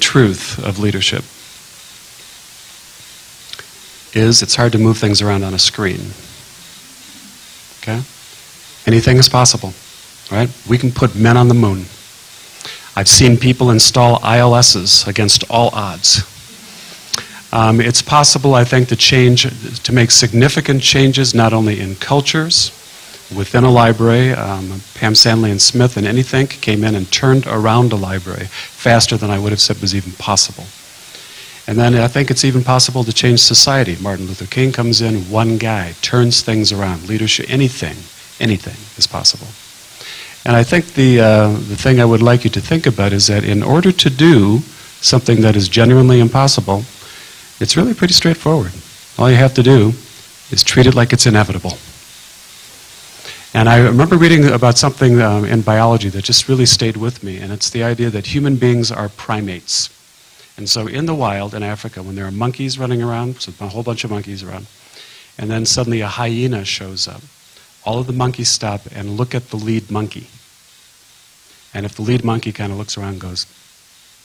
truth of leadership is it's hard to move things around on a screen. Okay? Anything is possible, right? We can put men on the moon. I've seen people install ILSs against all odds. It's possible, I think, to make significant changes not only in cultures, within a library. Pam Sandley and Smith and Anythink came in and turned around a library faster than I would have said was even possible. And then I think it's even possible to change society. Martin Luther King comes in, one guy, turns things around. Leadership, anything is possible. And I think the thing I would like you to think about is that in order to do something that is genuinely impossible, it's really pretty straightforward. All you have to do is treat it like it's inevitable. And I remember reading about something in biology that just really stayed with me, and it's the idea that human beings are primates. And so in the wild in Africa, when there are monkeys running around, so a whole bunch of monkeys around, and then suddenly a hyena shows up, all of the monkeys stop and look at the lead monkey. And if the lead monkey kind of looks around and goes,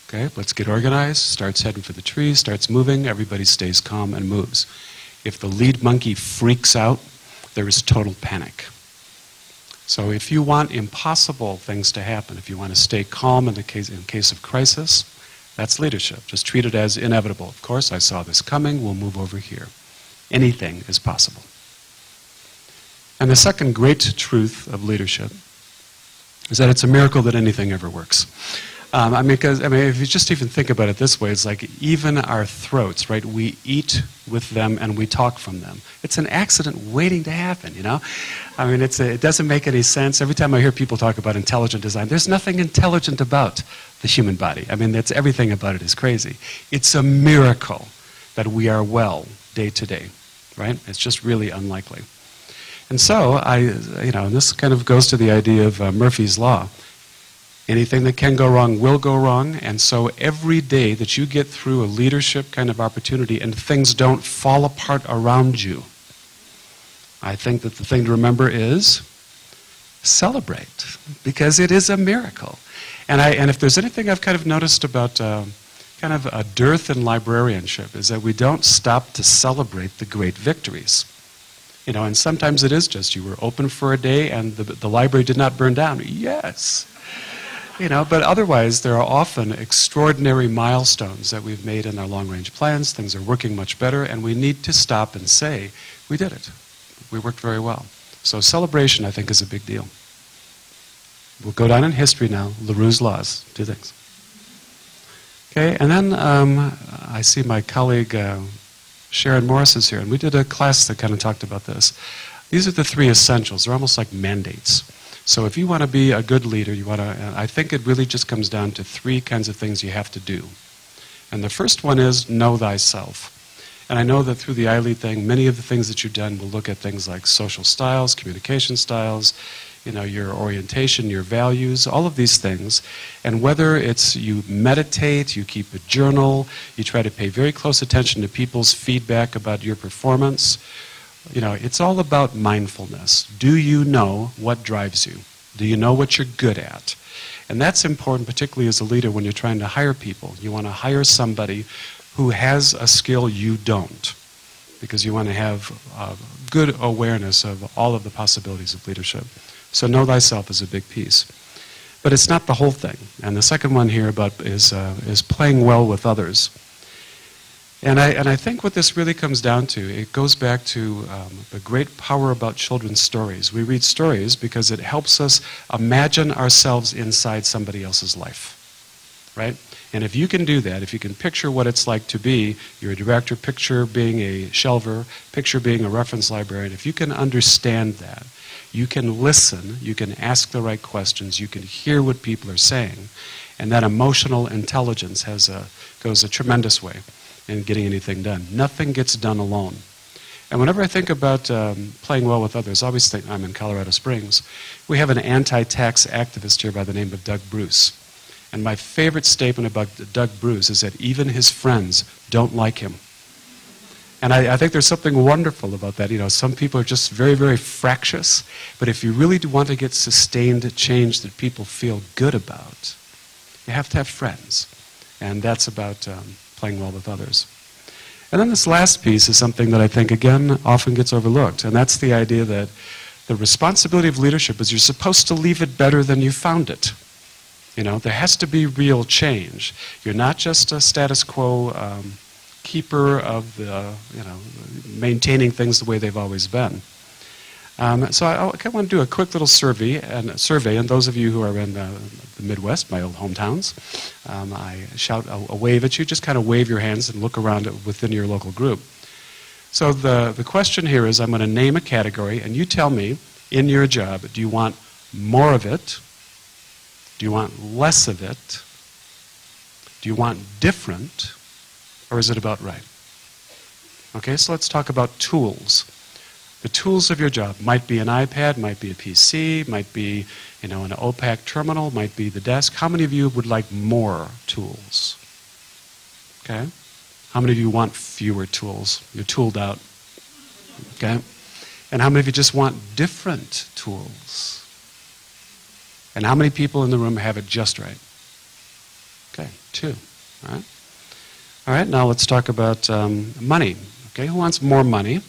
okay, let's get organized, starts heading for the trees, starts moving, everybody stays calm and moves. If the lead monkey freaks out, there is total panic. So if you want impossible things to happen, if you want to stay calm in case of crisis, that's leadership. Just treat it as inevitable. Of course, I saw this coming, we'll move over here. Anything is possible. And the second great truth of leadership is that it's a miracle that anything ever works. If you just even think about it this way, it's like even our throats, right? We eat with them and we talk from them. It's an accident waiting to happen, you know? It doesn't make any sense. Every time I hear people talk about intelligent design, there's nothing intelligent about the human body. Everything about it is crazy. It's a miracle that we are well day to day, right? It's just really unlikely. And so, and this kind of goes to the idea of Murphy's Law. Anything that can go wrong will go wrong, and so every day that you get through a leadership kind of opportunity and things don't fall apart around you, I think that the thing to remember is celebrate, because it is a miracle. And if there's anything I've kind of noticed about kind of a dearth in librarianship is that we don't stop to celebrate the great victories. And sometimes it is just you were open for a day and the library did not burn down. Yes. But otherwise, there are often extraordinary milestones that we've made in our long-range plans. Things are working much better, and we need to stop and say, we did it. We worked very well. So celebration, I think, is a big deal. We'll go down in history now, LaRue's laws, 2 things. Okay, and then I see my colleague Sharon Morris is here, and we did a class that kind of talked about this. These are the 3 essentials. They're almost like mandates. So if you want to be a good leader, I think it really just comes down to 3 kinds of things you have to do. And the first one is know thyself. And I know that through the ILEAD thing, many of the things that you've done will look at things like social styles, communication styles, your orientation, your values, all of these things. And whether it's you meditate, you keep a journal, you try to pay very close attention to people's feedback about your performance, it's all about mindfulness. Do you know what drives you? Do you know what you're good at? And that's important, particularly as a leader when you're trying to hire people. You want to hire somebody who has a skill you don't, because you want to have good awareness of all of the possibilities of leadership. So know thyself is a big piece. But it's not the whole thing. And the second one here is playing well with others. And I think what this really comes down to, it goes back to the great power about children's stories. We read stories because it helps us imagine ourselves inside somebody else's life, right? And if you can do that, if you can picture what it's like to be, you're a director, picture being a shelver, picture being a reference librarian, if you can understand that, you can listen, you can ask the right questions, you can hear what people are saying, and that emotional intelligence goes a tremendous way in getting anything done. Nothing gets done alone. And whenever I think about playing well with others, I always think I'm in Colorado Springs. We have an anti-tax activist here by the name of Doug Bruce. And my favorite statement about Doug Bruce is that even his friends don't like him. And I think there's something wonderful about that. Some people are just very, very fractious. But if you really do want to get sustained change that people feel good about, you have to have friends. And that's about playing well with others. And then this last piece is something that I think, again, often gets overlooked. And that's the idea that the responsibility of leadership is you're supposed to leave it better than you found it. You know, there has to be real change. You're not just a status quo keeper of the, you know, maintaining things the way they've always been. So I want to do a quick little survey, and those of you who are in the Midwest, my old hometowns, I shout a wave at you. Just kind of wave your hands and look around within your local group. So the question here is, I'm going to name a category, and you tell me, in your job, do you want more of it? Do you want less of it? Do you want different? Or is it about right? Okay, so let's talk about tools. The tools of your job might be an iPad, might be a PC, might be, you know, an OPAC terminal, might be the desk. How many of you would like more tools? Okay? How many of you want fewer tools? You're tooled out. Okay? And how many of you just want different tools? And how many people in the room have it just right? Okay, 2. All right? All right, now let's talk about money. Okay, who wants more money?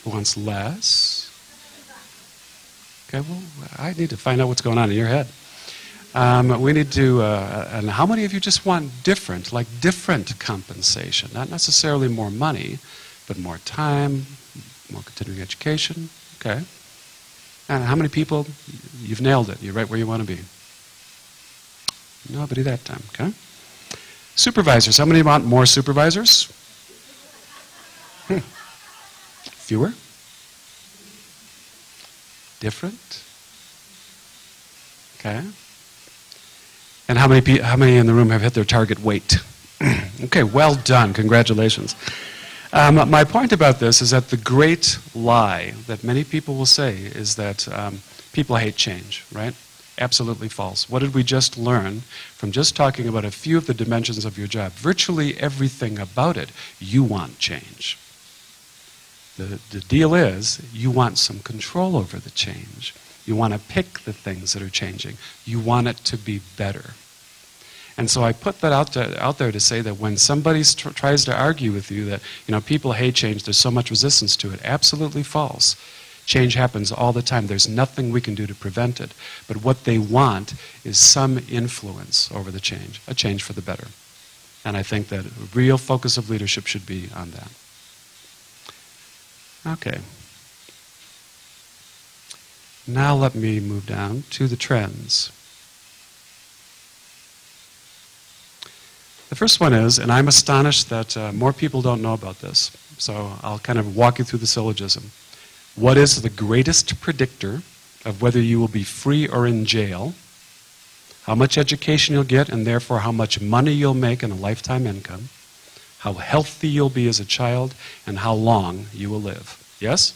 Who wants less? Okay, well, I need to find out what's going on in your head. We need to, and how many of you just want different, like different compensation? Not necessarily more money, but more time, more continuing education. Okay. And how many people, you've nailed it, you're right where you want to be? Nobody that time, okay? Supervisors, how many want more supervisors? Fewer? Different? Okay. And how many in the room have hit their target weight? Okay, well done, congratulations. My point about this is that the great lie that many people will say is that people hate change, right? Absolutely false. What did we just learn from just talking about a few of the dimensions of your job? Virtually everything about it, you want change. The deal is, you want some control over the change. You want to pick the things that are changing. You want it to be better. And so I put that out there to say that when somebody tries to argue with you that, you know, people hate change, there's so much resistance to it, absolutely false. Change happens all the time. There's nothing we can do to prevent it. But what they want is some influence over the change, a change for the better. And I think that a real focus of leadership should be on that. Okay. Now let me move down to the trends. The first one is, and I'm astonished that more people don't know about this, so I'll kind of walk you through the syllogism. What is the greatest predictor of whether you will be free or in jail? How much education you'll get, and therefore how much money you'll make in a lifetime income? How healthy you'll be as a child, and how long you will live. Yes?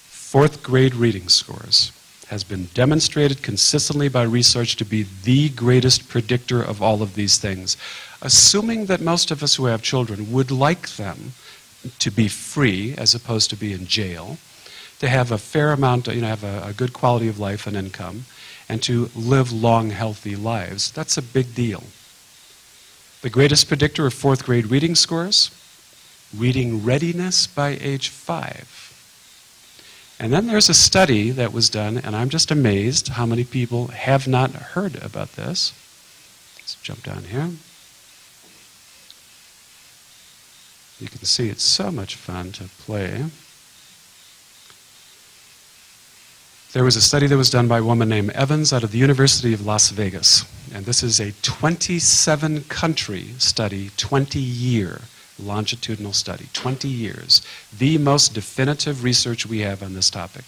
4th grade reading scores has been demonstrated consistently by research to be the greatest predictor of all of these things. Assuming that most of us who have children would like them to be free as opposed to be in jail, to have a fair amount, you know, have a good quality of life and income, and to live long, healthy lives. That's a big deal. The greatest predictor of 4th grade reading scores, reading readiness by age 5. And then there's a study that was done, and I'm just amazed how many people have not heard about this. Let's jump down here. You can see it's so much fun to play. There was a study that was done by a woman named Evans out of the University of Las Vegas. And this is a 27-country study, 20-year longitudinal study, 20 years. The most definitive research we have on this topic.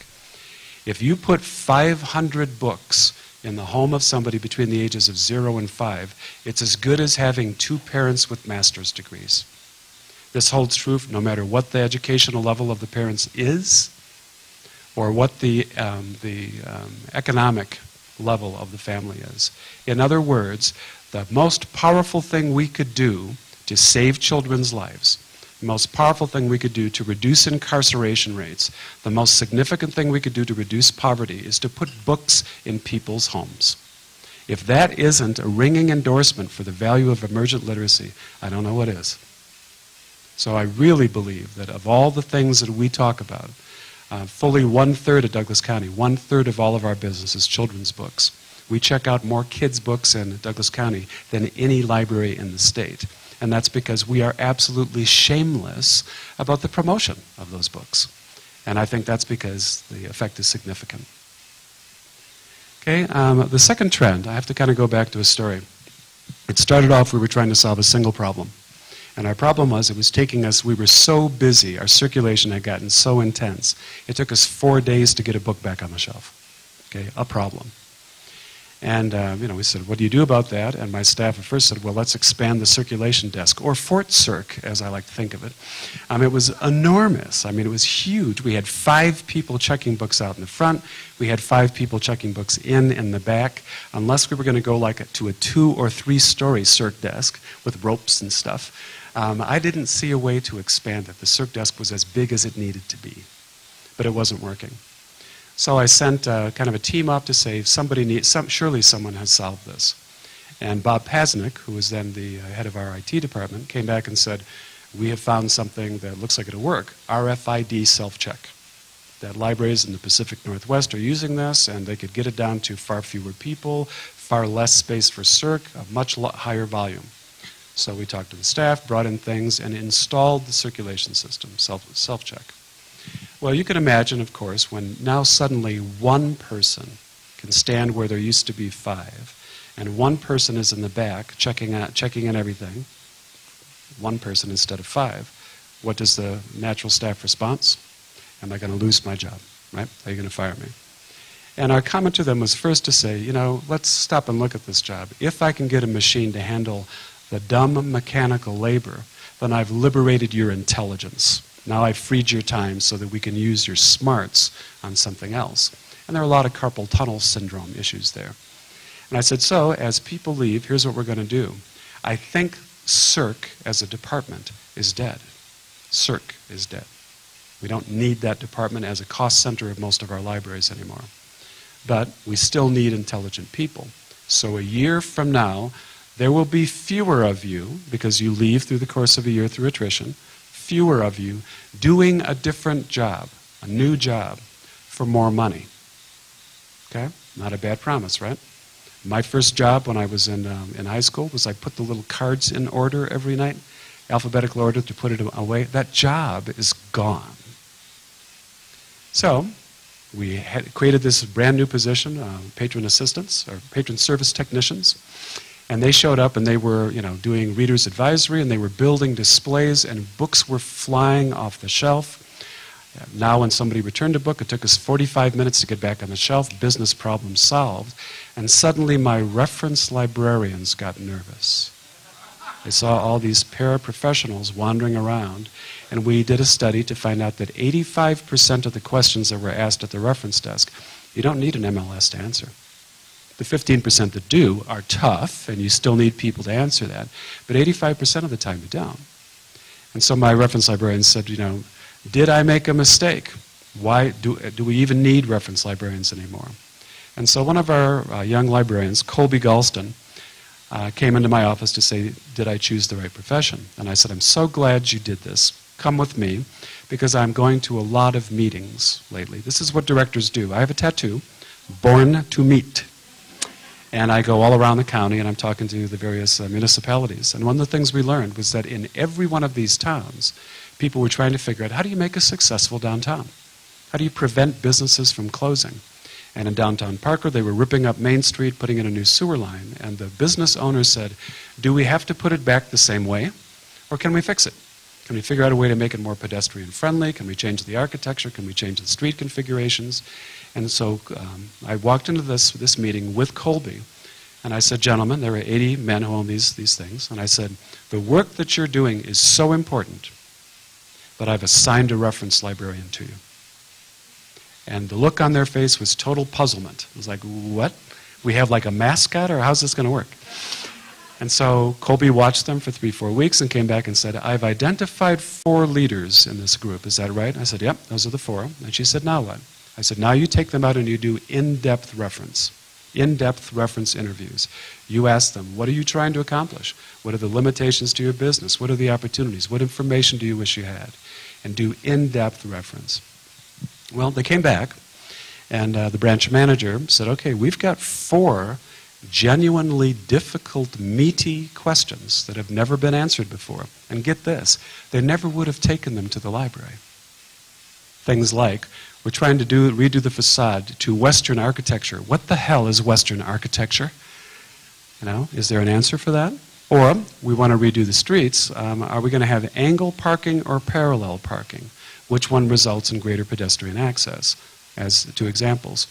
If you put 500 books in the home of somebody between the ages of 0 and 5, it's as good as having 2 parents with master's degrees. This holds true no matter what the educational level of the parents is, or what the economic level of the family is. In other words, the most powerful thing we could do to save children's lives, the most powerful thing we could do to reduce incarceration rates, the most significant thing we could do to reduce poverty is to put books in people's homes. If that isn't a ringing endorsement for the value of emergent literacy, I don't know what is. So I really believe that of all the things that we talk about, fully 1/3 of Douglas County, 1/3 of all of our business is children's books. We check out more kids' books in Douglas County than any library in the state. And that's because we are absolutely shameless about the promotion of those books. And I think that's because the effect is significant. Okay, the second trend, I have to kind of go back to a story. It started off, we were trying to solve a single problem. And our problem was, it was taking us, we were so busy, our circulation had gotten so intense, it took us 4 days to get a book back on the shelf. Okay, a problem. And we said, what do you do about that? And my staff at first said, well, let's expand the circulation desk, or Fort Circ, as I like to think of it. It was enormous. I mean, it was huge. We had 5 people checking books out in the front. We had 5 people checking books in the back. Unless we were going to go like to a 2- or 3-story circ desk with ropes and stuff, I didn't see a way to expand it. The circ desk was as big as it needed to be, but it wasn't working. So I sent kind of a team up to say, surely someone has solved this. And Bob Pasnick, who was then the head of our IT department, came back and said, we have found something that looks like it'll work, RFID self-check. That libraries in the Pacific Northwest are using this, and they could get it down to far fewer people, far less space for circ, a much higher volume. So we talked to the staff, brought in things, and installed the circulation system, self-check. Well, you can imagine, of course, when now suddenly one person can stand where there used to be 5, and one person is in the back checking in everything, one person instead of 5, what does the natural staff response? Am I going to lose my job, right? Are you going to fire me? And our comment to them was first to say, let's stop and look at this job. If I can get a machine to handle the dumb mechanical labor, then I've liberated your intelligence. Now I've freed your time so that we can use your smarts on something else. And there are a lot of carpal tunnel syndrome issues there. And I said, so as people leave, here's what we're going to do. I think circ as a department is dead. Circ is dead. We don't need that department as a cost center of most of our libraries anymore. But we still need intelligent people. So a year from now, there will be fewer of you, because you leave through the course of a year through attrition, fewer of you doing a different job, a new job, for more money. Okay? Not a bad promise, right? My first job when I was in high school was I put the little cards in order every night, alphabetical order to put it away. That job is gone. So we had created this brand new position, patron assistants, or patron service technicians. And they showed up and they were, doing reader's advisory, and they were building displays, and books were flying off the shelf. Now when somebody returned a book, it took us 45 minutes to get back on the shelf, business problem solved. And suddenly my reference librarians got nervous. They saw all these paraprofessionals wandering around, and we did a study to find out that 85% of the questions that were asked at the reference desk, you don't need an MLS to answer. The 15% that do are tough, and you still need people to answer that. But 85% of the time you don't. And so my reference librarians said, did I make a mistake? Why do we even need reference librarians anymore? And so one of our young librarians, Colby Galston, came into my office to say, did I choose the right profession? And I said, I'm so glad you did this. Come with me, because I'm going to a lot of meetings lately. This is what directors do. I have a tattoo, born to meet. And I go all around the county, and I'm talking to the various municipalities. And one of the things we learned was that in every one of these towns, people were trying to figure out, how do you make a successful downtown? How do you prevent businesses from closing? And in downtown Parker, they were ripping up Main Street, putting in a new sewer line. And the business owner said, do we have to put it back the same way? Or can we fix it? Can we figure out a way to make it more pedestrian friendly? Can we change the architecture? Can we change the street configurations? And so I walked into this meeting with Colby, and I said, gentlemen, there are 80 men who own these things, and I said, the work that you're doing is so important, but I've assigned a reference librarian to you. And the look on their face was total puzzlement. It was like, what? We have like a mascot, or how's this going to work? And so Colby watched them for 3-4 weeks and came back and said, I've identified 4 leaders in this group. Is that right? And I said, yep, those are the 4. And she said, now what? I said, now you take them out and you do in-depth reference. in-depth reference interviews. You ask them, what are you trying to accomplish? What are the limitations to your business? What are the opportunities? What information do you wish you had? And do in-depth reference. Well, they came back, and the branch manager said, okay, we've got 4 genuinely difficult, meaty questions that have never been answered before. And get this, they never would have taken them to the library. Things like, we're trying to redo the facade to Western architecture. What the hell is Western architecture? You know, is there an answer for that? Or, we want to redo the streets. Are we going to have angle parking or parallel parking? Which one results in greater pedestrian access? As 2 examples.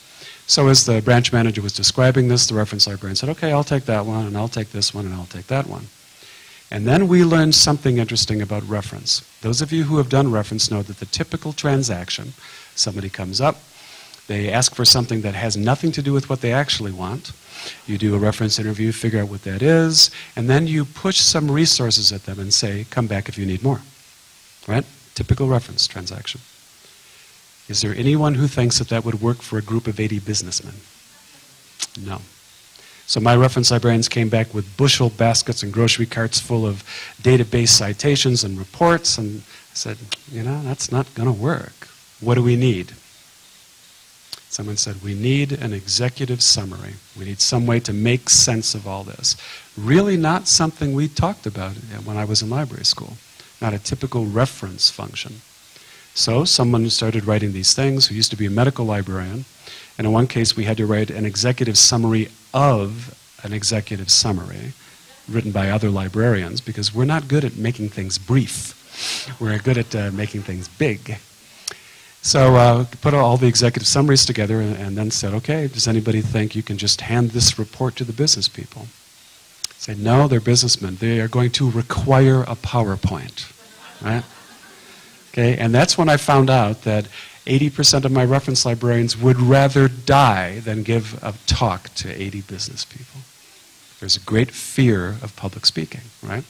So as the branch manager was describing this, the reference librarian said, okay, I'll take that one, and I'll take this one, and I'll take that one. And then we learned something interesting about reference. Those of you who have done reference know that the typical transaction, somebody comes up, they ask for something that has nothing to do with what they actually want. You do a reference interview, figure out what that is, and then you push some resources at them and say, come back if you need more. Right? Typical reference transaction. Is there anyone who thinks that that would work for a group of 80 businessmen? No. So my reference librarians came back with bushel baskets and grocery carts full of database citations and reports, and I said, you know, that's not going to work. What do we need? Someone said, we need an executive summary. We need some way to make sense of all this. Really not something we talked about when I was in library school. Not a typical reference function. So someone started writing these things who used to be a medical librarian, and in one case we had to write an executive summary of an executive summary written by other librarians, because we're not good at making things brief. We're good at making things big. So put all the executive summaries together and then said, okay, does anybody think you can just hand this report to the business people? Say, no, they're businessmen. They are going to require a PowerPoint, right? Okay, and that's when I found out that 80% of my reference librarians would rather die than give a talk to 80 business people. There's a great fear of public speaking, right?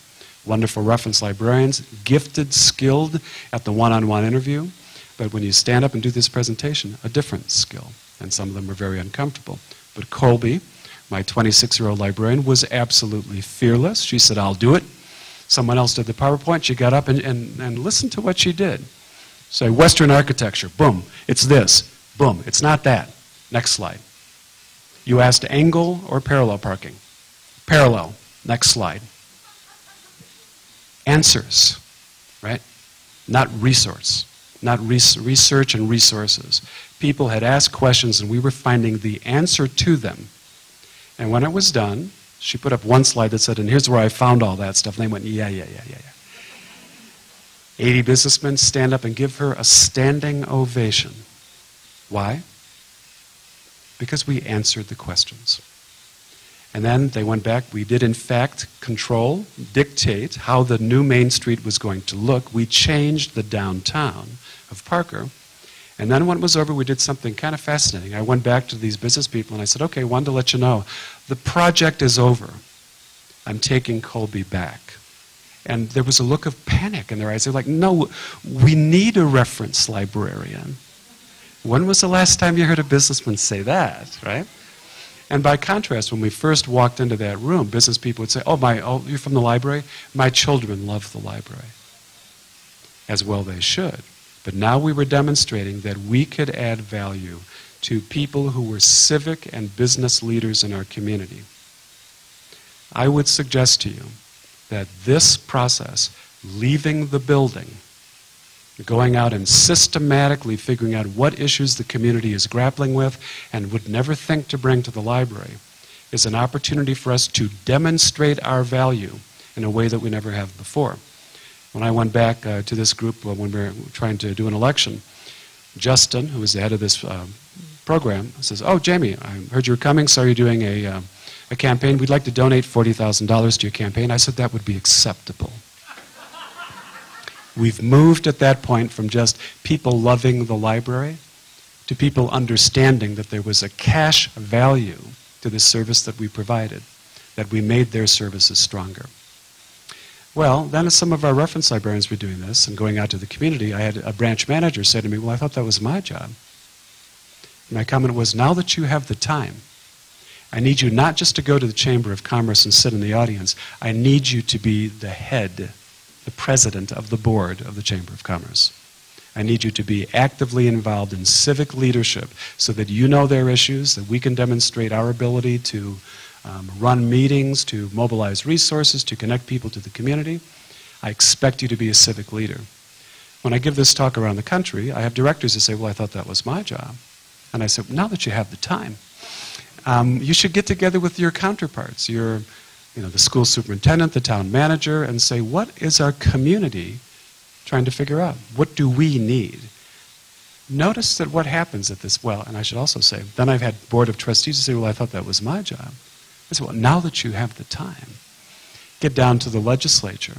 Wonderful reference librarians, gifted, skilled at the one-on-one interview, but when you stand up and do this presentation, a different skill, and some of them are very uncomfortable. But Colby, my 26-year-old librarian, was absolutely fearless. She said, I'll do it. Someone else did the PowerPoint. She got up and listened to what she did. Say, Western architecture, boom, it's this. Boom, it's not that. Next slide. You asked angle or parallel parking. Parallel. Next slide. Answers, right? Not resource. Not research and resources. People had asked questions and we were finding the answer to them. And when it was done, she put up one slide that said, and here's where I found all that stuff. And they went, yeah. 80 businessmen stand up and give her a standing ovation. Why? Because we answered the questions. And then they went back. We did, in fact, control, dictate how the new Main Street was going to look. We changed the downtown of Parker. And then when it was over, we did something kind of fascinating. I went back to these business people and I said, okay, wanted to let you know, the project is over. I'm taking Colby back. And there was a look of panic in their eyes. They're like, no, we need a reference librarian. When was the last time you heard a businessman say that, right? And by contrast, when we first walked into that room, business people would say, oh, you're from the library? My children love the library. As well they should. But now we were demonstrating that we could add value to people who were civic and business leaders in our community. I would suggest to you that this process, leaving the building, going out and systematically figuring out what issues the community is grappling with and would never think to bring to the library, is an opportunity for us to demonstrate our value in a way that we never have before. When I went back to this group when we were trying to do an election, Justin, who was the head of this program, says, oh, Jamie, I heard you were coming, so you're doing a campaign. We'd like to donate $40,000 to your campaign. I said that would be acceptable. We've moved at that point from just people loving the library to people understanding that there was a cash value to the service that we provided, that we made their services stronger. Well, then as some of our reference librarians were doing this and going out to the community, I had a branch manager say to me, well, I thought that was my job. And my comment was, now that you have the time, I need you not just to go to the Chamber of Commerce and sit in the audience. I need you to be the head, the president of the board of the Chamber of Commerce. I need you to be actively involved in civic leadership so that you know their issues, that we can demonstrate our ability to run meetings, to mobilize resources, to connect people to the community. I expect you to be a civic leader. When I give this talk around the country, I have directors who say, well, I thought that was my job. And I said, now that you have the time, you should get together with your counterparts, the school superintendent, the town manager, and say, what is our community trying to figure out? What do we need? Notice that what happens at this, well, and I should also say, then I've had board of trustees who say, well, I thought that was my job. I said, well, now that you have the time, get down to the legislature,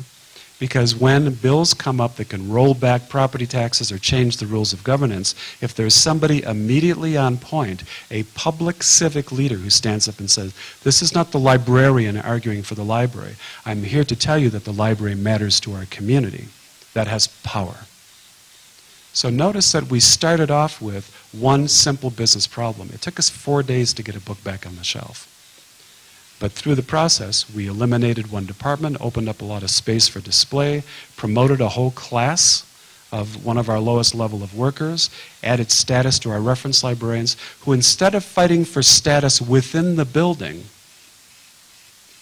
because when bills come up that can roll back property taxes or change the rules of governance, if there's somebody immediately on point, a public civic leader who stands up and says, this is not the librarian arguing for the library. I'm here to tell you that the library matters to our community. That has power. So notice that we started off with one simple business problem. It took us 4 days to get a book back on the shelf. But through the process, we eliminated one department, opened up a lot of space for display, promoted a whole class of one of our lowest level of workers, added status to our reference librarians, who instead of fighting for status within the building,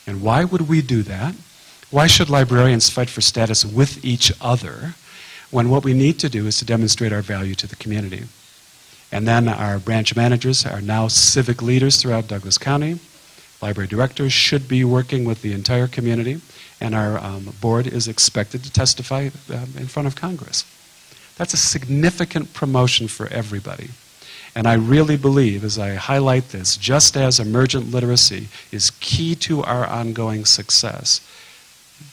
and why would we do that? Why should librarians fight for status with each other when what we need to do is to demonstrate our value to the community? And then our branch managers are now civic leaders throughout Douglas County. Library directors should be working with the entire community, and our board is expected to testify in front of Congress. That's a significant promotion for everybody. And I really believe, as I highlight this, just as emergent literacy is key to our ongoing success,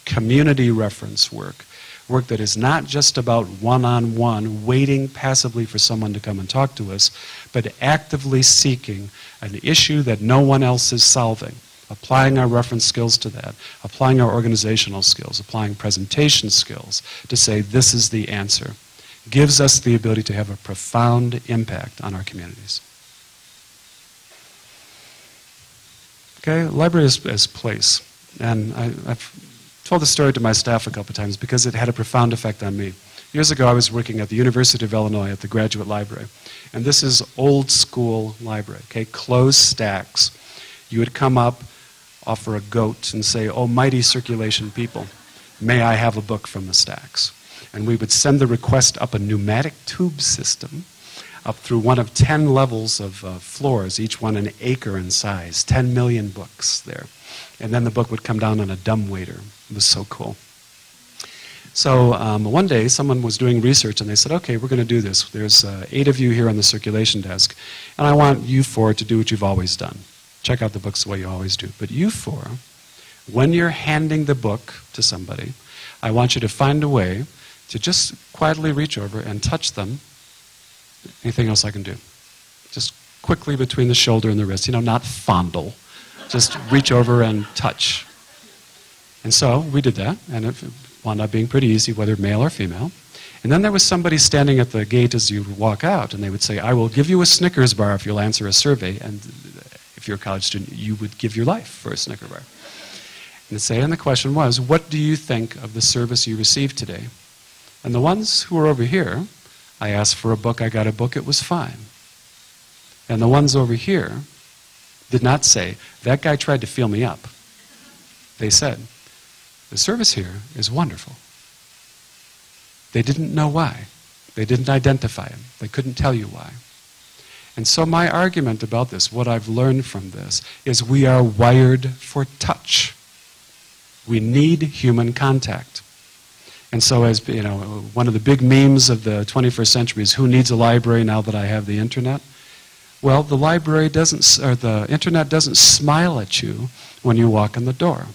community reference work, work that is not just about one-on-one, waiting passively for someone to come and talk to us, but actively seeking an issue that no one else is solving, applying our reference skills to that, applying our organizational skills, applying presentation skills to say this is the answer, gives us the ability to have a profound impact on our communities. Okay, library as place. And I've told the story to my staff a couple of times because it had a profound effect on me. Years ago, I was working at the University of Illinois at the Graduate Library. And this is old school library, okay, closed stacks. You would come up, offer a goat, and say, oh, mighty circulation people, may I have a book from the stacks? And we would send the request up a pneumatic tube system, up through one of 10 levels of floors, each one an acre in size, 10 million books there. And then the book would come down on a dumbwaiter. It was so cool. So one day, someone was doing research, and they said, okay, we're going to do this. There's 8 of you here on the circulation desk, and I want you 4 to do what you've always done. Check out the books the way you always do. But you 4, when you're handing the book to somebody, I want you to find a way to just quietly reach over and touch them. Anything else I can do? Just quickly between the shoulder and the wrist, not fondle. Just reach over and touch. And so we did that, and it wound up being pretty easy, whether male or female. And then there was somebody standing at the gate as you walk out, and they would say, I will give you a Snickers bar if you'll answer a survey. And if you're a college student, you would give your life for a Snickers bar. And the question was, what do you think of the service you received today? And the ones who were over here, I asked for a book, I got a book, it was fine. And the ones over here did not say, that guy tried to feel me up. They said, the service here is wonderful. They didn't know why. They didn't identify him. They couldn't tell you why. And so my argument about this, what I've learned from this, is we are wired for touch. We need human contact. And so as one of the big memes of the 21st century is, who needs a library now that I have the internet? Well, the library doesn't, or the internet doesn't smile at you when you walk in the door.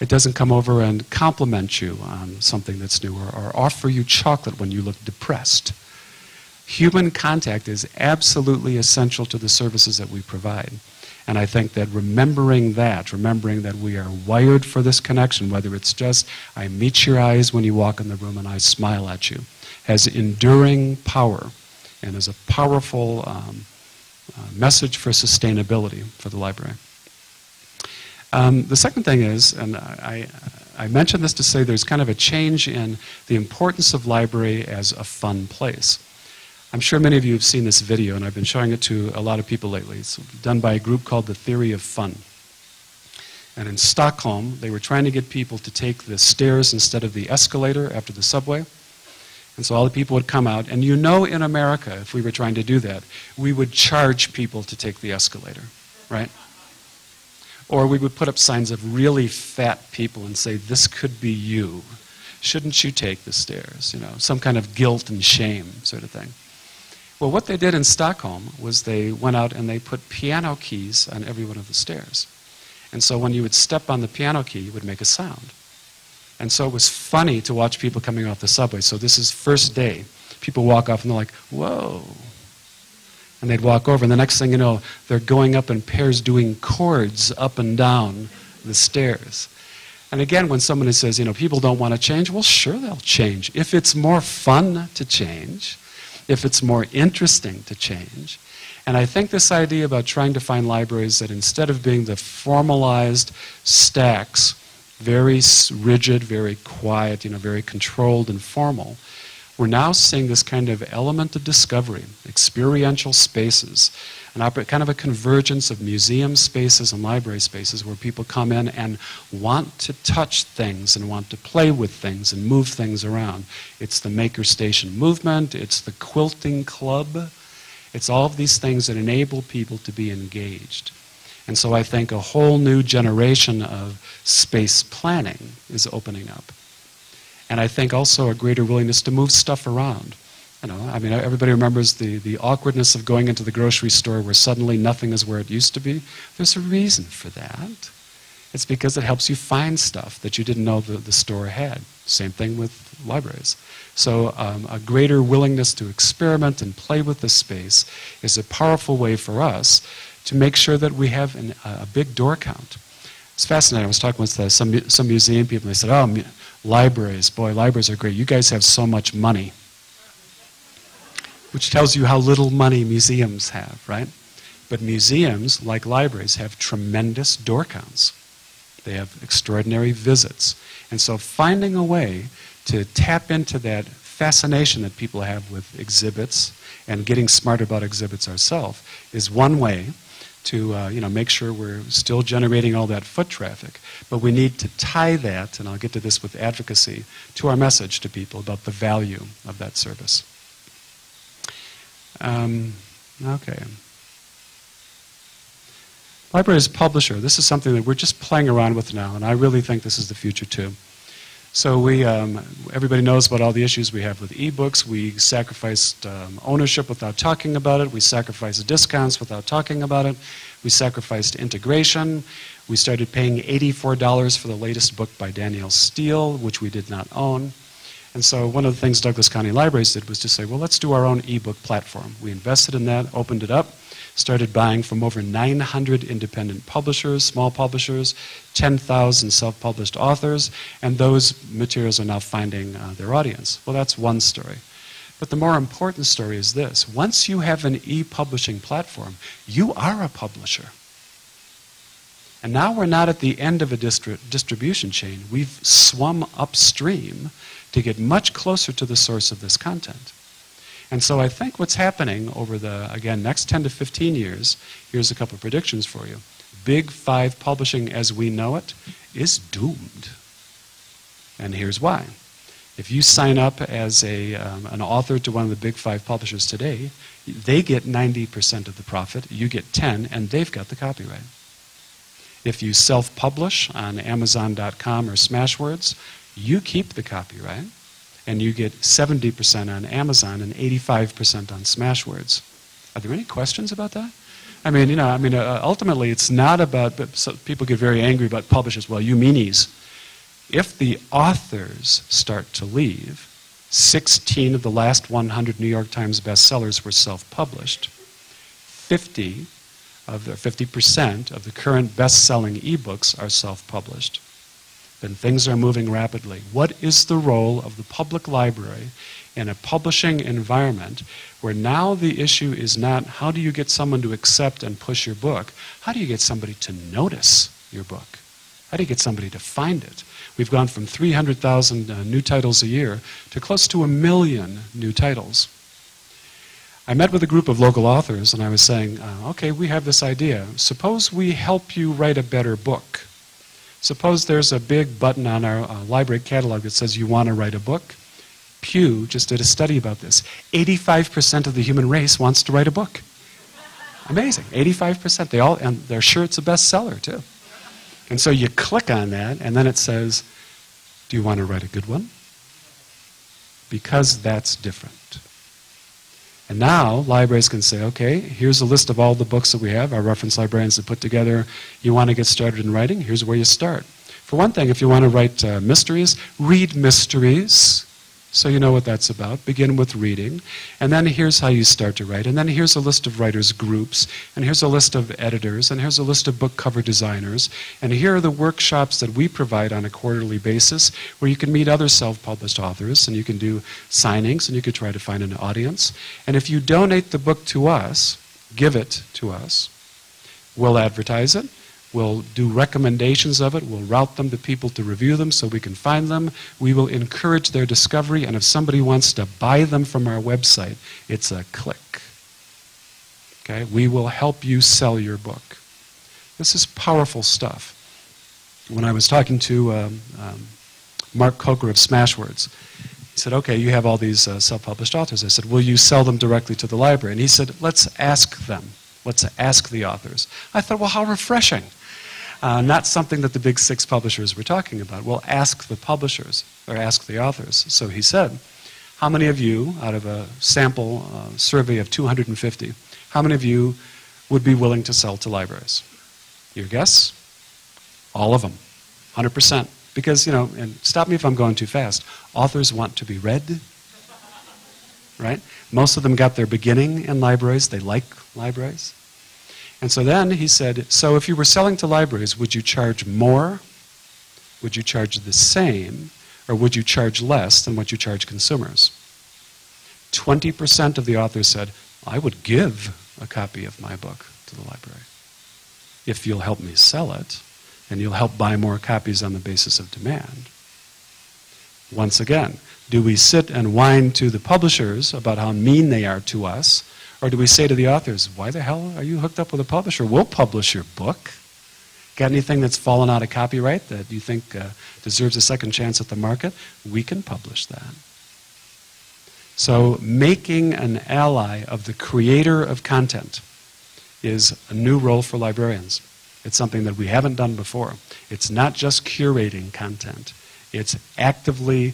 It doesn't come over and compliment you on something that's new or offer you chocolate when you look depressed. Human contact is absolutely essential to the services that we provide. And I think that remembering that we are wired for this connection, whether it's just I meet your eyes when you walk in the room and I smile at you, has enduring power and is a powerful message for sustainability for the library. The second thing is, and I mentioned this to say there's kind of a change in the importance of library as a fun place. I'm sure many of you have seen this video, and I've been showing it to a lot of people lately. It's done by a group called the Theory of Fun. And in Stockholm, they were trying to get people to take the stairs instead of the escalator after the subway. And so all the people would come out, and you know in America, if we were trying to do that, we would charge people to take the escalator, right? Or we would put up signs of really fat people and say, this could be you. Shouldn't you take the stairs? You know, some kind of guilt and shame sort of thing. Well, what they did in Stockholm was they went out and they put piano keys on every one of the stairs. And so when you would step on the piano key, it would make a sound. And so it was funny to watch people coming off the subway. So this is first day. People walk off and they're like, whoa. And they'd walk over, and the next thing you know, they're going up in pairs doing chords up and down the stairs. And again, when somebody says, you know, people don't want to change, well, sure they'll change. If it's more fun to change, if it's more interesting to change. And I think this idea about trying to find libraries that instead of being the formalized stacks, very rigid, very quiet, you know, very controlled and formal, we're now seeing this kind of element of discovery, experiential spaces, kind of a convergence of museum spaces and library spaces where people come in and want to touch things and want to play with things and move things around. It's the Maker Station movement, it's the quilting club, it's all of these things that enable people to be engaged. And so I think a whole new generation of space planning is opening up. And I think also a greater willingness to move stuff around. You know, I mean, everybody remembers the awkwardness of going into the grocery store where suddenly nothing is where it used to be. There's a reason for that. It's because it helps you find stuff that you didn't know the store had. Same thing with libraries. So a greater willingness to experiment and play with the space is a powerful way for us to make sure that we have a big door count. It's fascinating. I was talking with some museum people, and they said, oh, libraries, boy, libraries are great. You guys have so much money. Which tells you how little money museums have, right? But museums, like libraries, have tremendous door counts. They have extraordinary visits. And so finding a way to tap into that fascination that people have with exhibits and getting smart about exhibits ourselves is one way to make sure we're still generating all that foot traffic. But we need to tie that, and I'll get to this with advocacy, to our message to people about the value of that service. Okay. Library as publisher, this is something that we're just playing around with now, and I really think this is the future too. So everybody knows about all the issues we have with ebooks. We sacrificed ownership without talking about it. We sacrificed discounts without talking about it. We sacrificed integration. We started paying $84 for the latest book by Danielle Steele, which we did not own. And so one of the things Douglas County Libraries did was to say, well, let's do our own ebook platform. We invested in that, opened it up, started buying from over 900 independent publishers, small publishers, 10,000 self-published authors, and those materials are now finding their audience. Well, that's one story. But the more important story is this. Once you have an e-publishing platform, you are a publisher. And now we're not at the end of a distribution chain. We've swum upstream to get much closer to the source of this content. And so I think what's happening over the, again, next 10 to 15 years, here's a couple of predictions for you. Big Five publishing as we know it is doomed. And here's why. If you sign up as an author to one of the Big Five publishers today, they get 90% of the profit, you get 10, and they've got the copyright. If you self-publish on Amazon.com or Smashwords, you keep the copyright, and you get 70% on Amazon and 85% on Smashwords. Are there any questions about that? I mean, ultimately, it's not about. So people get very angry about publishers. Well, you meanies. If the authors start to leave, 16 of the last 100 New York Times bestsellers were self-published. 50% of the current best-selling ebooks are self-published. then things are moving rapidly. What is the role of the public library in a publishing environment where now the issue is not how do you get someone to accept and push your book, how do you get somebody to notice your book? How do you get somebody to find it? We've gone from 300,000 new titles a year to close to 1 million new titles. I met with a group of local authors and I was saying, okay, we have this idea. Suppose we help you write a better book. Suppose there's a big button on our library catalog that says you want to write a book. Pew just did a study about this. 85% of the human race wants to write a book. Amazing, 85%. And they're sure it's a bestseller too. And so you click on that and then it says, do you want to write a good one? Because that's different. And now libraries can say, okay, here's a list of all the books that we have, our reference librarians have put together. You want to get started in writing? Here's where you start. For one thing, if you want to write mysteries, read mysteries. So you know what that's about. Begin with reading. And then here's how you start to write. And then here's a list of writers' groups. And here's a list of editors. And here's a list of book cover designers. And here are the workshops that we provide on a quarterly basis where you can meet other self-published authors and you can do signings and you can try to find an audience. And if you donate the book to us, give it to us, we'll advertise it. We'll do recommendations of it. We'll route them to people to review them so we can find them. We will encourage their discovery, and if somebody wants to buy them from our website, it's a click. Okay? We will help you sell your book. This is powerful stuff. When I was talking to Mark Coker of Smashwords, he said, okay, you have all these self-published authors. I said, will you sell them directly to the library? And he said, let's ask them. Let's ask the authors. I thought, well, how refreshing. Not something that the big 6 publishers were talking about. Well, ask the publishers, or ask the authors. So he said, how many of you, out of a sample survey of 250, how many of you would be willing to sell to libraries? Your guess? All of them, 100%. Because, you know, and stop me if I'm going too fast, authors want to be read, right? Most of them got their beginning in libraries. They like libraries. And so then he said, so if you were selling to libraries, would you charge more? Would you charge the same? Or would you charge less than what you charge consumers? 20% of the authors said, I would give a copy of my book to the library if you'll help me sell it and you'll help buy more copies on the basis of demand. Once again, do we sit and whine to the publishers about how mean they are to us? Or do we say to the authors, why the hell are you hooked up with a publisher? We'll publish your book. Got anything that's fallen out of copyright that you think deserves a second chance at the market? We can publish that. So making an ally of the creator of content is a new role for librarians. It's something that we haven't done before. It's not just curating content. It's actively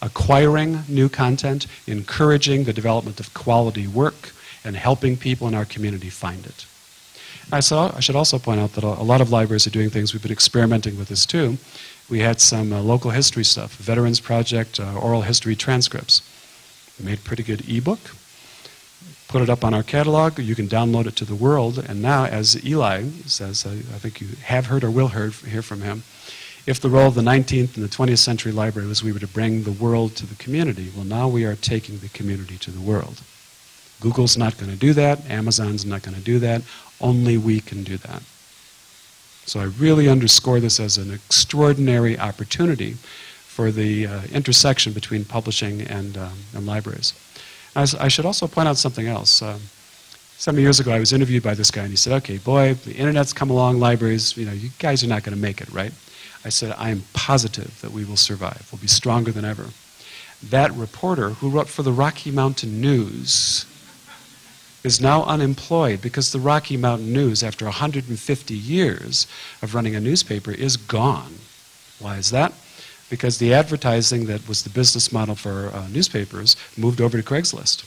acquiring new content, encouraging the development of quality work, and helping people in our community find it. I should also point out that a lot of libraries are doing things. We've been experimenting with this too. We had some local history stuff, Veterans Project, oral history transcripts. We made a pretty good ebook, put it up on our catalog. You can download it to the world. And now, as Eli says, I think you have heard or will hear from him, if the role of the 19th and the 20th century library was we were to bring the world to the community, well, now we are taking the community to the world. Google's not going to do that. Amazon's not going to do that. Only we can do that. So I really underscore this as an extraordinary opportunity for the intersection between publishing and libraries. I should also point out something else. Some years ago I was interviewed by this guy and he said, okay, boy, the internet's come along, libraries, you know, you guys are not going to make it, right? I said, I am positive that we will survive. We'll be stronger than ever. That reporter who wrote for the Rocky Mountain News is now unemployed because the Rocky Mountain News, after 150 years of running a newspaper, is gone. Why is that? Because the advertising that was the business model for newspapers moved over to Craigslist.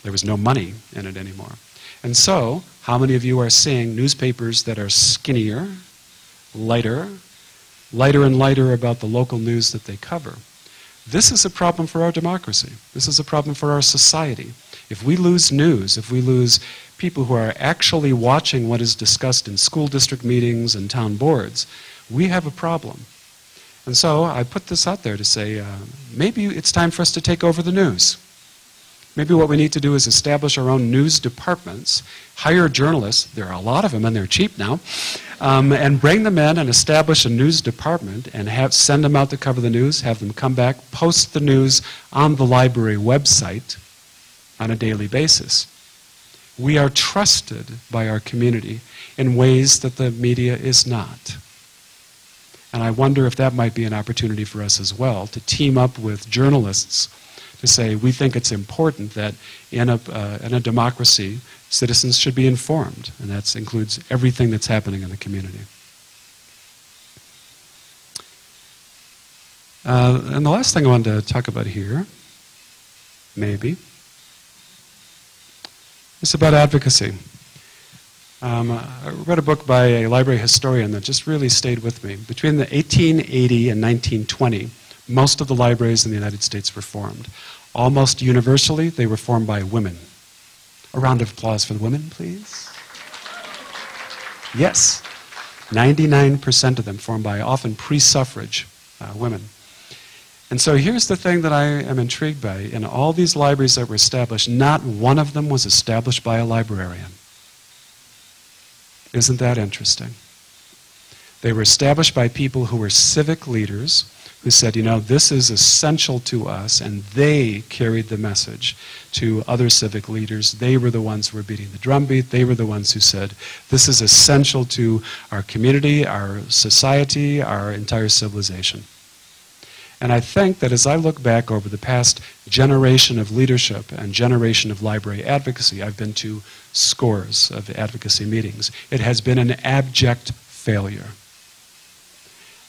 There was no money in it anymore. And so, how many of you are seeing newspapers that are skinnier, lighter and lighter about the local news that they cover? This is a problem for our democracy. This is a problem for our society. If we lose news, if we lose people who are actually watching what is discussed in school district meetings and town boards, we have a problem. And so I put this out there to say, maybe it's time for us to take over the news. Maybe what we need to do is establish our own news departments, hire journalists, there are a lot of them and they're cheap now, and bring them in and establish a news department and send them out to cover the news, have them come back, post the news on the library website on a daily basis. We are trusted by our community in ways that the media is not. And I wonder if that might be an opportunity for us as well, to team up with journalists to say, we think it's important that in a democracy, citizens should be informed, and that includes everything that's happening in the community. And the last thing I wanted to talk about here, maybe, is about advocacy. I read a book by a library historian that just really stayed with me. Between the 1880 and 1920, most of the libraries in the United States were formed. Almost universally, they were formed by women. A round of applause for the women, please. Yes, 99% of them formed by often pre-suffrage women. And so here's the thing that I am intrigued by. In all these libraries that were established, not one of them was established by a librarian. Isn't that interesting? They were established by people who were civic leaders, who said, you know, this is essential to us, and they carried the message to other civic leaders. They were the ones who were beating the drumbeat. They were the ones who said, this is essential to our community, our society, our entire civilization. And I think that as I look back over the past generation of leadership and generation of library advocacy, I've been to scores of advocacy meetings. It has been an abject failure.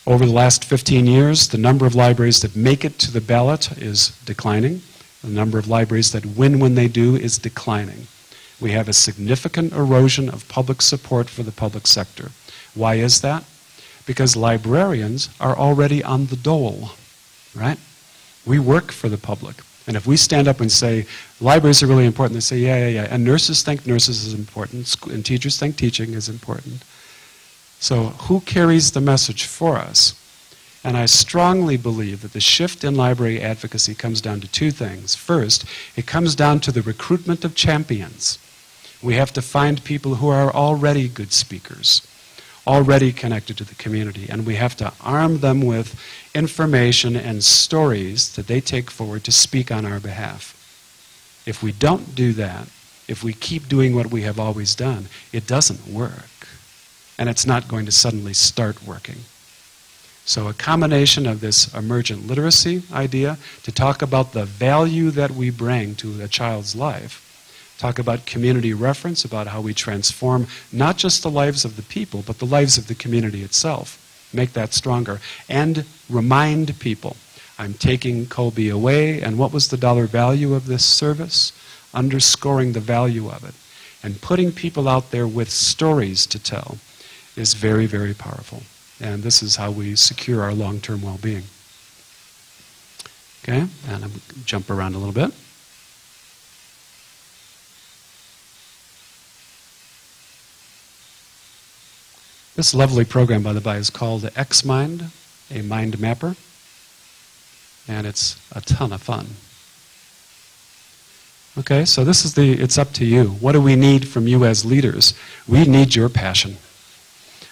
Over the last 15 years, the number of libraries that make it to the ballot is declining. The number of libraries that win when they do is declining. We have a significant erosion of public support for the public sector. Why is that? Because librarians are already on the dole, right? We work for the public. And if we stand up and say, libraries are really important, they say, yeah. And nurses think nurses is important, and teachers think teaching is important. So who carries the message for us? And I strongly believe that the shift in library advocacy comes down to two things. First, it comes down to the recruitment of champions. We have to find people who are already good speakers, already connected to the community, and we have to arm them with information and stories that they take forward to speak on our behalf. If we don't do that, if we keep doing what we have always done, it doesn't work. And it's not going to suddenly start working. So a combination of this emergent literacy idea to talk about the value that we bring to a child's life, talk about community reference, about how we transform not just the lives of the people, but the lives of the community itself, make that stronger, and remind people, I'm taking Colby away, and what was the dollar value of this service? Underscoring the value of it, and putting people out there with stories to tell is very, very powerful. And this is how we secure our long-term well-being. Okay, and I'm going to jump around a little bit. This lovely program, by the by, is called XMind, a mind mapper. And it's a ton of fun. Okay, so this is it's up to you. What do we need from you as leaders? We need your passion.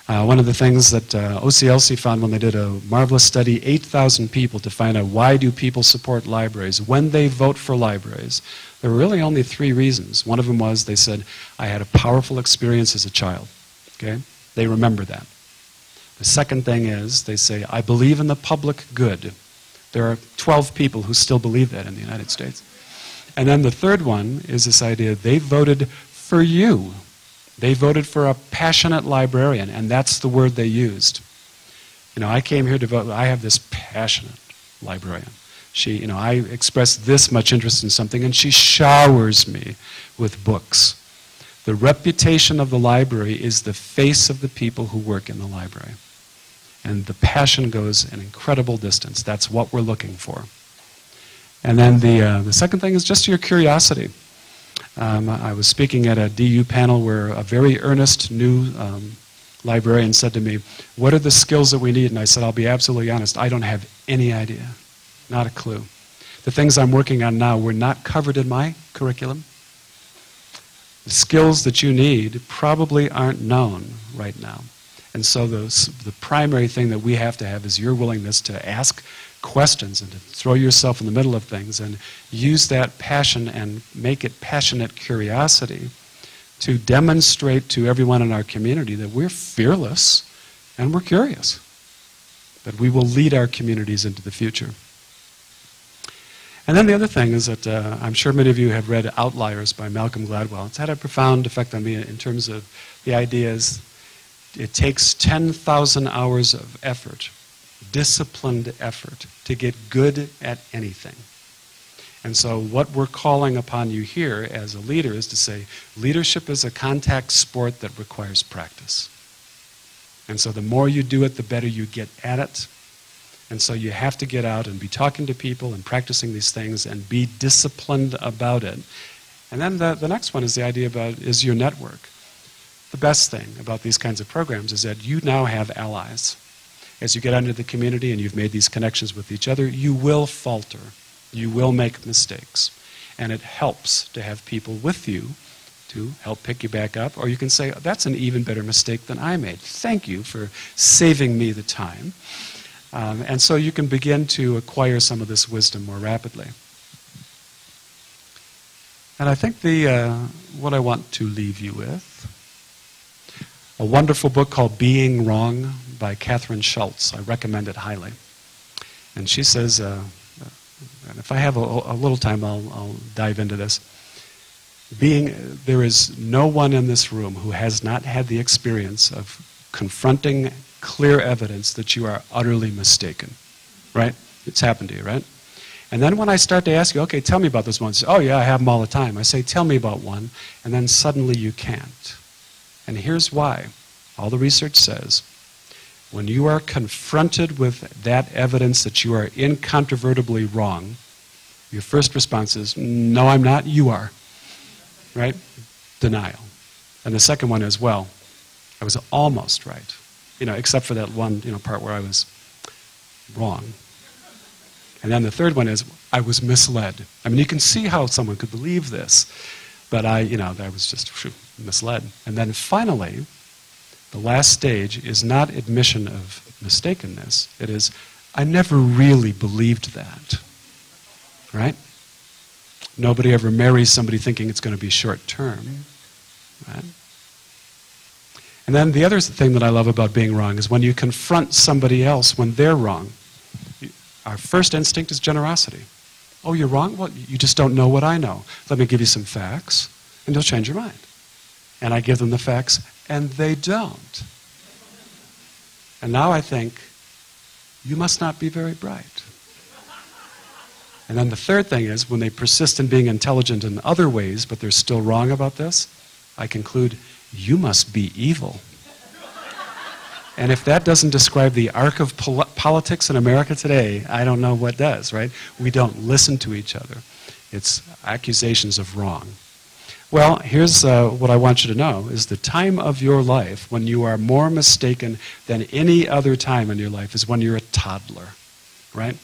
One of the things that OCLC found when they did a marvelous study, 8,000 people to find out why do people support libraries when they vote for libraries. There were really only 3 reasons. One of them was they said, I had a powerful experience as a child. Okay? They remember that. The second thing is they say, I believe in the public good. There are 12 people who still believe that in the United States. And then the third one is this idea, they voted for you. They voted for a passionate librarian, and that's the word they used. You know, I came here to vote, I have this passionate librarian. She, you know, I express this much interest in something, and she showers me with books. The reputation of the library is the face of the people who work in the library. And the passion goes an incredible distance. That's what we're looking for. And then the second thing is just your curiosity. I was speaking at a DU panel where a very earnest new librarian said to me, what are the skills that we need? And I said, I'll be absolutely honest, I don't have any idea, not a clue. The things I'm working on now were not covered in my curriculum. The skills that you need probably aren't known right now. And so the primary thing that we have to have is your willingness to ask questions and to throw yourself in the middle of things and use that passion and make it passionate curiosity to demonstrate to everyone in our community that we're fearless and we're curious, that we will lead our communities into the future. And then the other thing is that I'm sure many of you have read Outliers by Malcolm Gladwell. It's had a profound effect on me in terms of the ideas. It takes 10,000 hours of effort, disciplined effort, to get good at anything. And so what we're calling upon you here as a leader is to say, leadership is a contact sport that requires practice. And so the more you do it, the better you get at it. And so you have to get out and be talking to people and practicing these things and be disciplined about it. And then the next one is the idea about is your network. The best thing about these kinds of programs is that you now have allies. As you get out into the community and you've made these connections with each other, you will falter. You will make mistakes. And it helps to have people with you to help pick you back up. Or you can say, that's an even better mistake than I made. Thank you for saving me the time. And so you can begin to acquire some of this wisdom more rapidly. And I think what I want to leave you with, a wonderful book called Being Wrong by Catherine Schultz. I recommend it highly. And she says, and if I have a little time, I'll dive into this. There is no one in this room who has not had the experience of confronting clear evidence that you are utterly mistaken, right? It's happened to you, right? And then when I start to ask you, okay, tell me about this one. Oh yeah, I have them all the time. I say, tell me about one. And then suddenly you can't. And here's why. All the research says, when you are confronted with that evidence that you are incontrovertibly wrong, your first response is, no, I'm not, you are. Right? Denial. And the second one is, well, I was almost right. Except for that one, part where I was wrong. And then the third one is, I was misled. I mean, you can see how someone could believe this, but I was just misled. And then finally, the last stage is not admission of mistakenness. It is, I never really believed that. Right? Nobody ever marries somebody thinking it's going to be short term. Right? And then the other thing that I love about being wrong is when you confront somebody else when they're wrong, our first instinct is generosity. Oh, you're wrong? Well, you just don't know what I know. Let me give you some facts, and you'll change your mind. And I give them the facts, and they don't. And now I think, you must not be very bright. And then the third thing is, when they persist in being intelligent in other ways, but they're still wrong about this, I conclude, you must be evil. And if that doesn't describe the arc of politics in America today, I don't know what does, right? We don't listen to each other. It's accusations of wrong. Well, here's what I want you to know, is the time of your life when you are more mistaken than any other time in your life is when you're a toddler, right?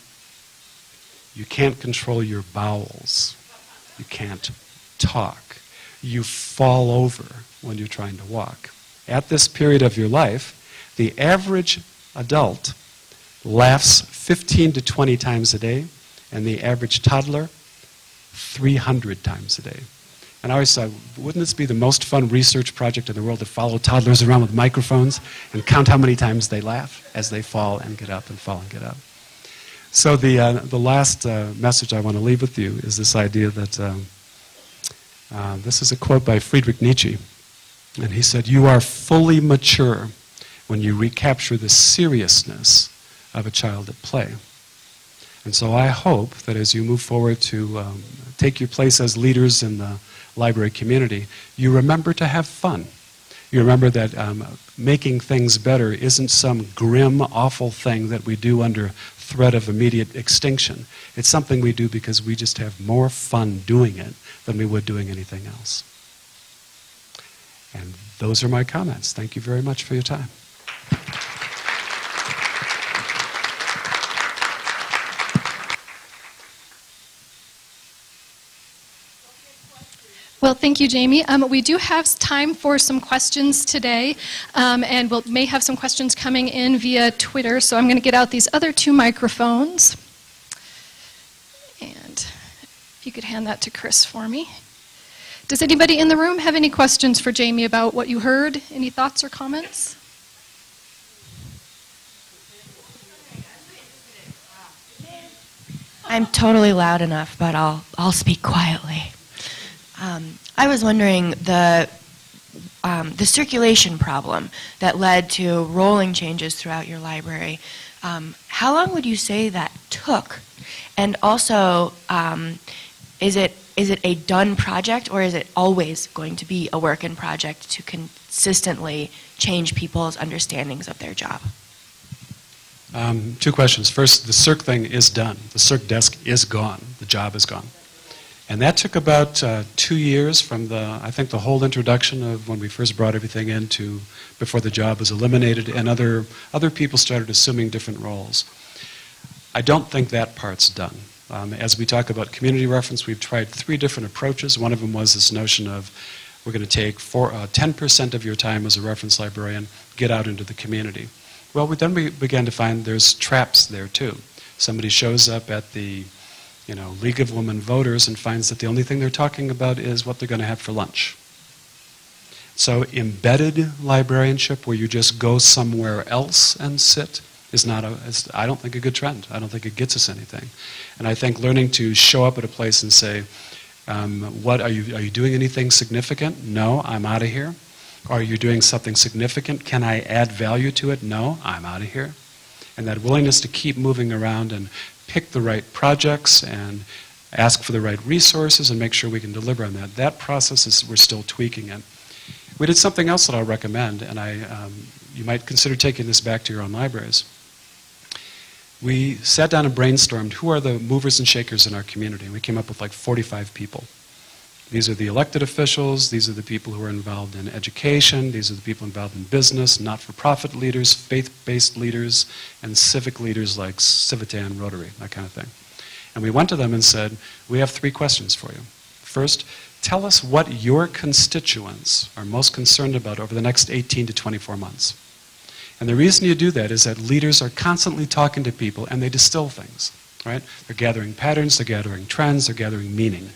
You can't control your bowels. You can't talk. You fall over when you're trying to walk. At this period of your life, the average adult laughs 15 to 20 times a day, and the average toddler 300 times a day. And I always thought, wouldn't this be the most fun research project in the world to follow toddlers around with microphones and count how many times they laugh as they fall and get up and fall and get up? So the last message I want to leave with you is this idea that this is a quote by Friedrich Nietzsche. And he said, you are fully mature when you recapture the seriousness of a child at play. And so I hope that as you move forward to take your place as leaders in the library community, you remember to have fun. You remember that making things better isn't some grim, awful thing that we do under threat of immediate extinction. It's something we do because we just have more fun doing it than we would doing anything else. And those are my comments. Thank you very much for your time. Well, thank you, Jamie. We do have time for some questions today, and we may have some questions coming in via Twitter, so I'm going to get out these other 2 microphones. And if you could hand that to Chris for me. Does anybody in the room have any questions for Jamie about what you heard? Any thoughts or comments? I'm totally loud enough, but I'll speak quietly. I was wondering the circulation problem that led to rolling changes throughout your library. How long would you say that took? And also, is it a done project, or is it always going to be a work in project to consistently change people's understandings of their job? 2 questions. First, the Circ thing is done. The Circ desk is gone. The job is gone. And that took about 2 years from I think the whole introduction of when we first brought everything in to before the job was eliminated and other people started assuming different roles. I don't think that part's done. As we talk about community reference, we've tried 3 different approaches. One of them was this notion of we're going to take 10% of your time as a reference librarian, get out into the community. Well, then we began to find there's traps there too. Somebody shows up at the League of Women Voters and finds that the only thing they're talking about is what they're going to have for lunch. So embedded librarianship, where you just go somewhere else and sit, is not, I don't think, a good trend. I don't think it gets us anything. And I think learning to show up at a place and say, what are you doing anything significant? No, I'm out of here. Are you doing something significant? Can I add value to it? No, I'm out of here. And that willingness to keep moving around and pick the right projects and ask for the right resources and make sure we can deliver on that. That process we're still tweaking it. We did something else that I'll recommend, and you might consider taking this back to your own libraries. We sat down and brainstormed who are the movers and shakers in our community, and we came up with like 45 people. These are the elected officials, these are the people who are involved in education, these are the people involved in business, not-for-profit leaders, faith-based leaders, and civic leaders like Civitan, Rotary, that kind of thing. And we went to them and said, we have 3 questions for you. First, tell us what your constituents are most concerned about over the next 18 to 24 months. And the reason you do that is that leaders are constantly talking to people and they distill things, right? They're gathering patterns, they're gathering trends, they're gathering meaning.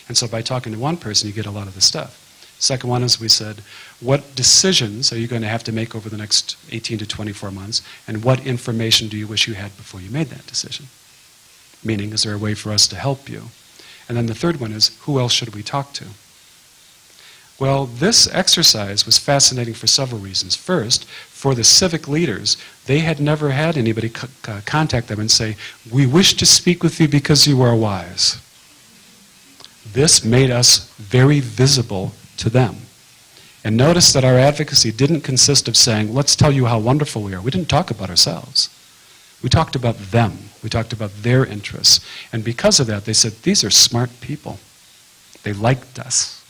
And so by talking to one person, you get a lot of the stuff. Second one is we said, what decisions are you going to have to make over the next 18 to 24 months, and what information do you wish you had before you made that decision? Meaning, is there a way for us to help you? And then the third one is, who else should we talk to? Well, this exercise was fascinating for several reasons. First, for the civic leaders, they had never had anybody contact them and say, we wish to speak with you because you are wise. This made us very visible to them. And notice that our advocacy didn't consist of saying, let's tell you how wonderful we are. We didn't talk about ourselves. We talked about them. We talked about their interests. And because of that, they said, these are smart people. They liked us.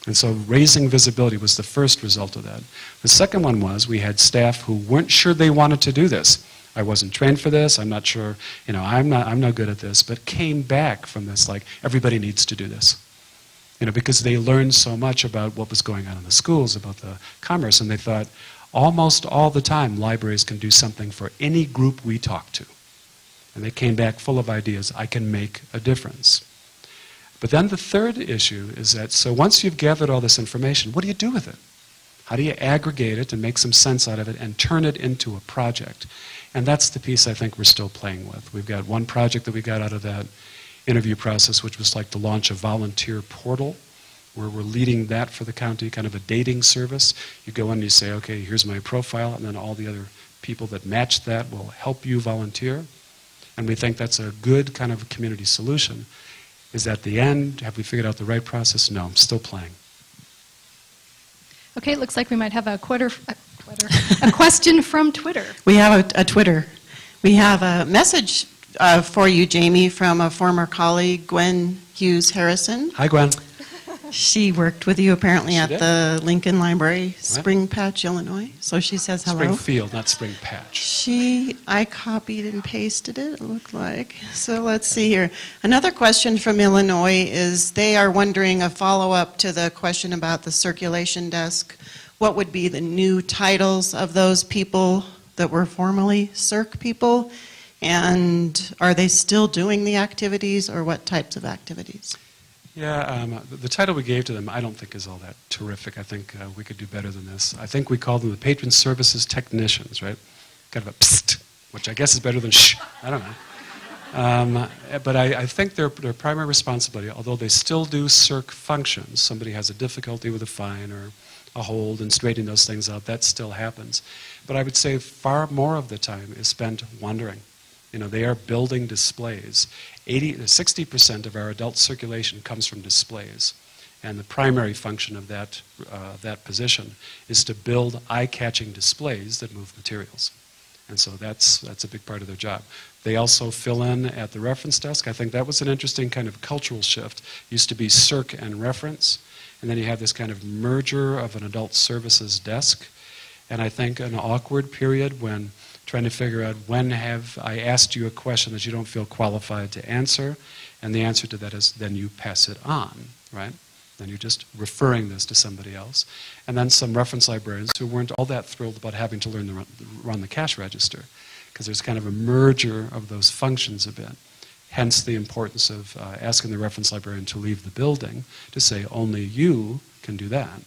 And so raising visibility was the first result of that. The second one was we had staff who weren't sure they wanted to do this. I wasn't trained for this, I'm not sure, I'm no good at this, but came back from this like, everybody needs to do this. Because they learned so much about what was going on in the schools, about the commerce, and they thought, almost all the time, libraries can do something for any group we talk to. And they came back full of ideas, I can make a difference. But then the third issue is that, so once you've gathered all this information, what do you do with it? How do you aggregate it and make some sense out of it and turn it into a project? And that's the piece I think we're still playing with. We've got one project that we got out of that interview process, which was like to launch a volunteer portal, where we're leading that for the county, kind of a dating service. You go in and you say, okay, here's my profile, and then all the other people that match that will help you volunteer. And we think that's a good kind of community solution. Is at the end, have we figured out the right process? No, I'm still playing. Okay, it looks like we might have a question from Twitter. We have a Twitter. We have a message for you, Jamie, from a former colleague, Gwen Hughes Harrison. Hi, Gwen. She worked with you apparently She at did. the Lincoln Library, Spring Patch, Illinois. So she says hello. Springfield, not Spring Patch. I copied and pasted it looked like. So let's see here. Another question from Illinois is they are wondering a follow-up to the question about the circulation desk. What would be the new titles of those people that were formerly CIRC people? And are they still doing the activities, or what types of activities? Yeah, the title we gave to them I don't think is all that terrific. I think we could do better than this. I think we call them the Patron Services Technicians, right? Kind of a psst, which I guess is better than shh. I don't know. But I think their primary responsibility, although they still do CIRC functions, somebody has a difficulty with a fine or a hold and straightening those things out, that still happens. But I would say far more of the time is spent wandering. You know, they are building displays. 60% of our adult circulation comes from displays. And the primary function of that position is to build eye-catching displays that move materials. And so that's a big part of their job. They also fill in at the reference desk. I think that was an interesting kind of cultural shift. It used to be CIRC and reference, and then you have this kind of merger of an adult services desk. And I think an awkward period when trying to figure out when have I asked you a question that you don't feel qualified to answer, and the answer to that is then you pass it on, right? Then you're just referring this to somebody else. And then some reference librarians who weren't all that thrilled about having to learn to run the cash register, because there's kind of a merger of those functions a bit. Hence the importance of asking the reference librarian to leave the building to say only you can do that.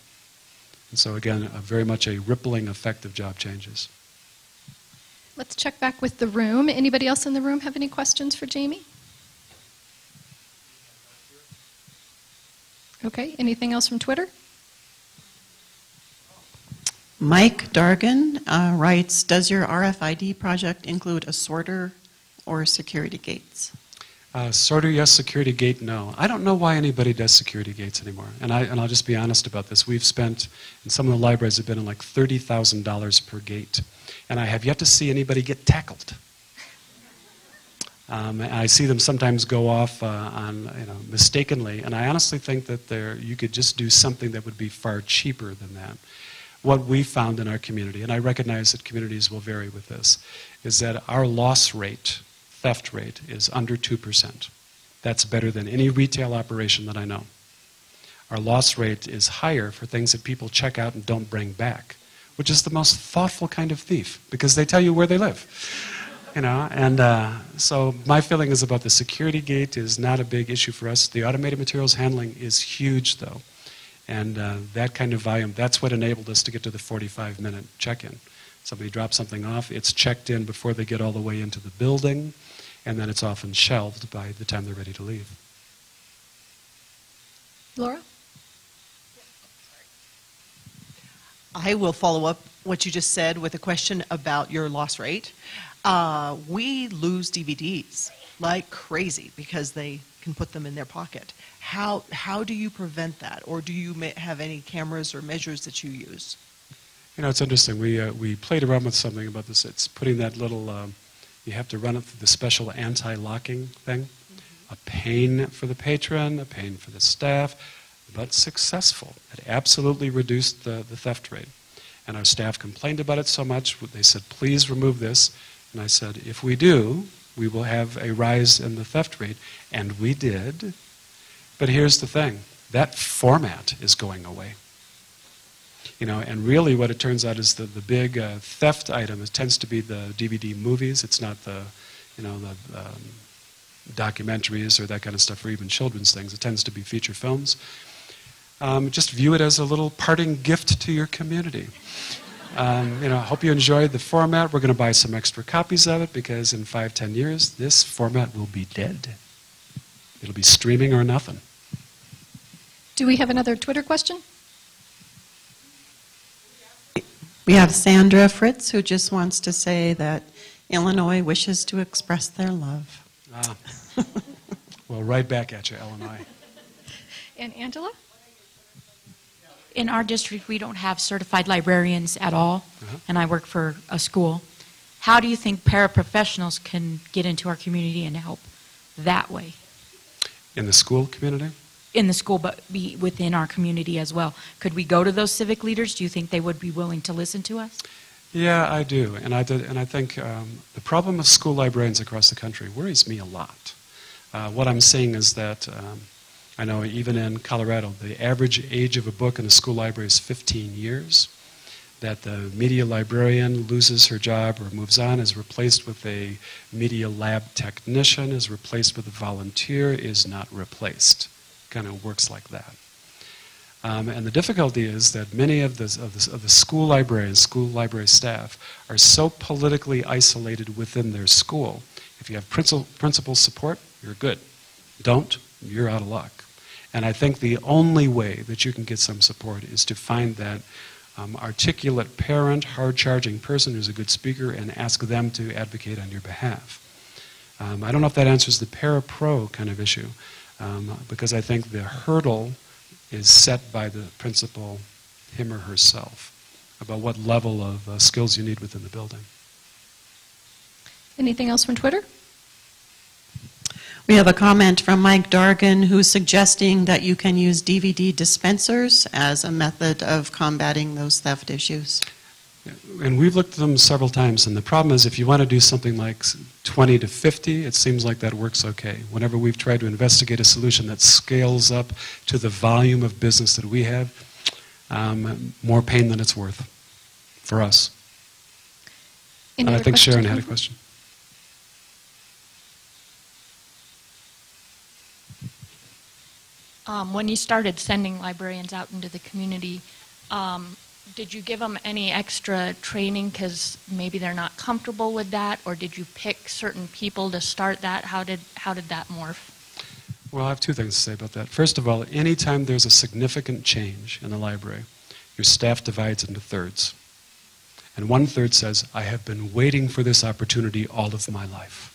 And so again, very much a rippling effect of job changes. Let's check back with the room. Anybody else in the room have any questions for Jamie? Okay, anything else from Twitter? Mike Dargan writes, does your RFID project include a sorter or security gates? Sorter, yes. Security gate, no. I don't know why anybody does security gates anymore. And I'll just be honest about this. We've spent, in some of the libraries, have been in like $30,000 per gate. And I have yet to see anybody get tackled. I see them sometimes go off mistakenly. And I honestly think that you could just do something that would be far cheaper than that. What we found in our community, and I recognize that communities will vary with this, is that our loss rate, theft rate, is under 2%. That's better than any retail operation that I know. Our loss rate is higher for things that people check out and don't bring back, which is the most thoughtful kind of thief, because they tell you where they live. You know, and so my feeling is about the security gate is not a big issue for us. The automated materials handling is huge, though. And that kind of volume, that's what enabled us to get to the 45-minute check-in. Somebody drops something off, it's checked in before they get all the way into the building, and then it's often shelved by the time they're ready to leave. Laura? I will follow up what you just said with a question about your loss rate. We lose DVDs like crazy because they can put them in their pocket. How do you prevent that? Or do you have any cameras or measures that you use? You know, it's interesting. We played around with something about this. It's putting that little, you have to run it through the special anti-locking thing. Mm-hmm. A pain for the patron, a pain for the staff, but successful. It absolutely reduced the theft rate. And our staff complained about it so much, they said, please remove this. And I said, if we do, we will have a rise in the theft rate. And we did. But here's the thing. That format is going away. You know, and really what it turns out is the big theft item, it tends to be the DVD movies. It's not the, you know, the documentaries or that kind of stuff, or even children's things. It tends to be feature films. Just view it as a little parting gift to your community. You know, I hope you enjoyed the format. We're going to buy some extra copies of it because in 5-10 years, this format will be dead. It'll be streaming or nothing. Do we have another Twitter question? We have Sandra Fritz, who just wants to say that Illinois wishes to express their love. Well, right back at you, Illinois. And Angela? In our district, we don't have certified librarians at all, and I work for a school. How do you think paraprofessionals can get into our community and help that way? In the school community? in the school, but be within our community as well. Could we go to those civic leaders? Do you think they would be willing to listen to us? Yeah, I do. And I think the problem of school librarians across the country worries me a lot. What I'm seeing is that I know even in Colorado, the average age of a book in a school library is 15 years. That the media librarian loses her job or moves on, is replaced with a media lab technician, is replaced with a volunteer, is not replaced. Kind of works like that. And the difficulty is that many of the school librarians, school library staff, are so politically isolated within their school. If you have principal support, you're good. Don't, you're out of luck. And I think the only way that you can get some support is to find that articulate parent, hard-charging person who's a good speaker and ask them to advocate on your behalf. I don't know if that answers the para-pro kind of issue, because I think the hurdle is set by the principal, him or herself, about what level of skills you need within the building. Anything else from Twitter? We have a comment from Mike Dargan who's suggesting that you can use DVD dispensers as a method of combating those theft issues. And we've looked at them several times, and the problem is if you want to do something like 20 to 50, it seems like that works okay. Whenever we've tried to investigate a solution that scales up to the volume of business that we have, more pain than it's worth for us. Any I other think Sharon questions? had a question. When you started sending librarians out into the community, did you give them any extra training because maybe they're not comfortable with that, or did you pick certain people to start that? How did that morph? Well, I have two things to say about that. First of all, anytime there's a significant change in the library, your staff divides into thirds. And 1/3 says, I have been waiting for this opportunity all of my life.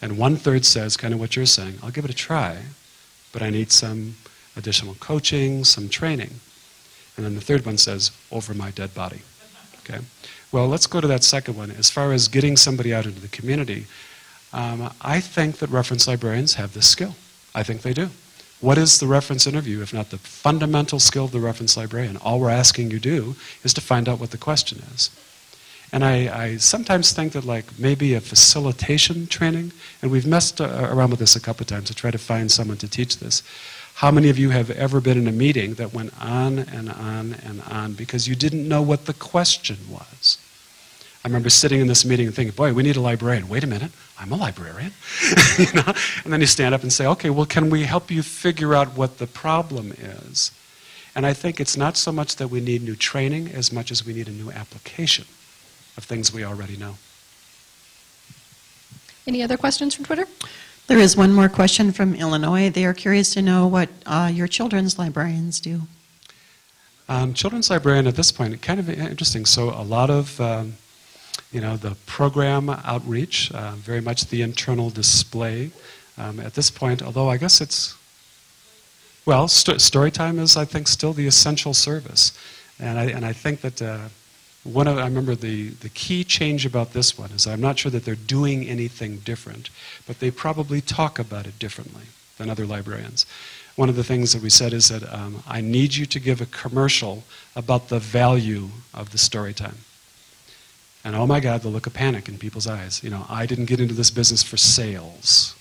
And 1/3 says, kind of what you're saying, I'll give it a try, but I need some additional coaching, some training. And then the third one says, over my dead body. Okay? Well, let's go to that second one. As far as getting somebody out into the community, I think that reference librarians have this skill. I think they do. What is the reference interview, if not the fundamental skill of the reference librarian? All we're asking you to do is to find out what the question is. And I sometimes think that like maybe a facilitation training, and we've messed around with this a couple of times to try to find someone to teach this. How many of you have ever been in a meeting that went on and on and on because you didn't know what the question was? I remember sitting in this meeting and thinking, boy, we need a librarian. Wait a minute, I'm a librarian. You know? And then you stand up and say, okay, well, can we help you figure out what the problem is? And I think it's not so much that we need new training as much as we need a new application of things we already know. Any other questions from Twitter? There is one more question from Illinois. They are curious to know what your children's librarians do. Children's librarian at this point, kind of interesting. So a lot of, the program outreach, very much the internal display. At this point, although I guess it's, well, story time is, I think, still the essential service. And I think that I remember the key change about this one is I'm not sure that they're doing anything different, but they probably talk about it differently than other librarians. One of the things that we said is that I need you to give a commercial about the value of the story time. And oh my God, the look of panic in people's eyes. You know, I didn't get into this business for sales.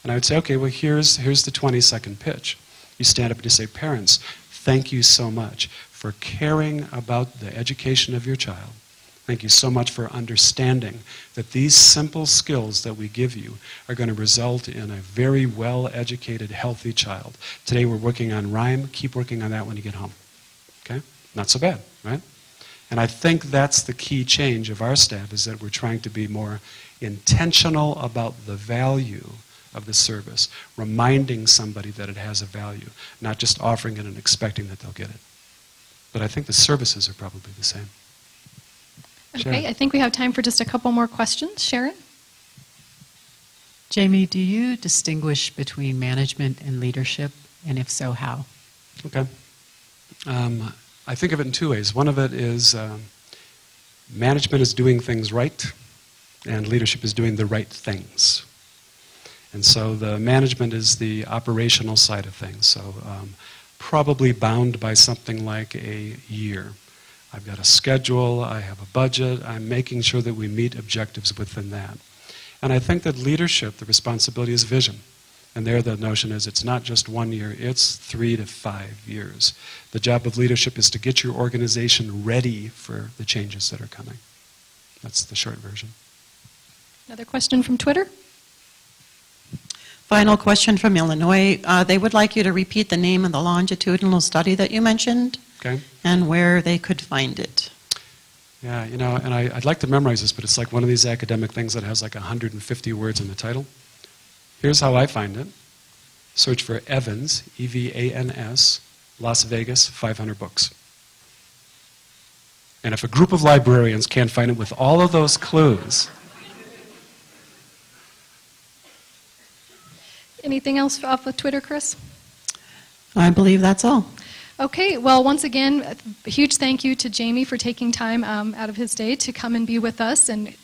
And I would say, okay, well, here's the 20-second pitch. You stand up and you say, parents, thank you so much for caring about the education of your child. Thank you so much for understanding that these simple skills that we give you are going to result in a very well-educated, healthy child. Today we're working on rhyme. Keep working on that when you get home. Okay? Not so bad, right? And I think that's the key change of our staff, is that we're trying to be more intentional about the value of the service, reminding somebody that it has a value, not just offering it and expecting that they'll get it. But I think the services are probably the same. Okay, Sharon. I think we have time for just a couple more questions. Sharon? Jamie, do you distinguish between management and leadership, and if so, how? Okay. I think of it in two ways. One of it is management is doing things right, and leadership is doing the right things. And so the management is the operational side of things. So probably bound by something like a year. I've got a schedule, I have a budget, I'm making sure that we meet objectives within that. And I think that leadership, the responsibility is vision. And there the notion is it's not just 1 year, it's 3 to 5 years. The job of leadership is to get your organization ready for the changes that are coming. That's the short version. Another question from Twitter? Final question from Illinois. They would like you to repeat the name of the longitudinal study that you mentioned, Okay. and where they could find it. Yeah, you know, and I'd like to memorize this, but it's like one of these academic things that has like 150 words in the title. Here's how I find it. Search for Evans, E-V-A-N-S, Las Vegas, 500 books. And if a group of librarians can't find it with all of those clues... Anything else off of Twitter, Chris? I believe that's all. Okay, well, once again, a huge thank you to Jamie for taking time out of his day to come and be with us. And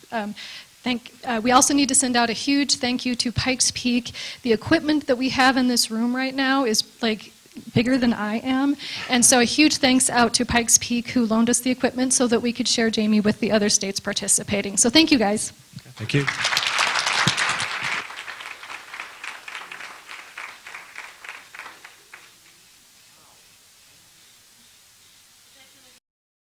we also need to send out a huge thank you to Pikes Peak. The equipment that we have in this room right now is like bigger than I am. And so a huge thanks out to Pikes Peak who loaned us the equipment so that we could share Jamie with the other states participating. So thank you, guys. Thank you.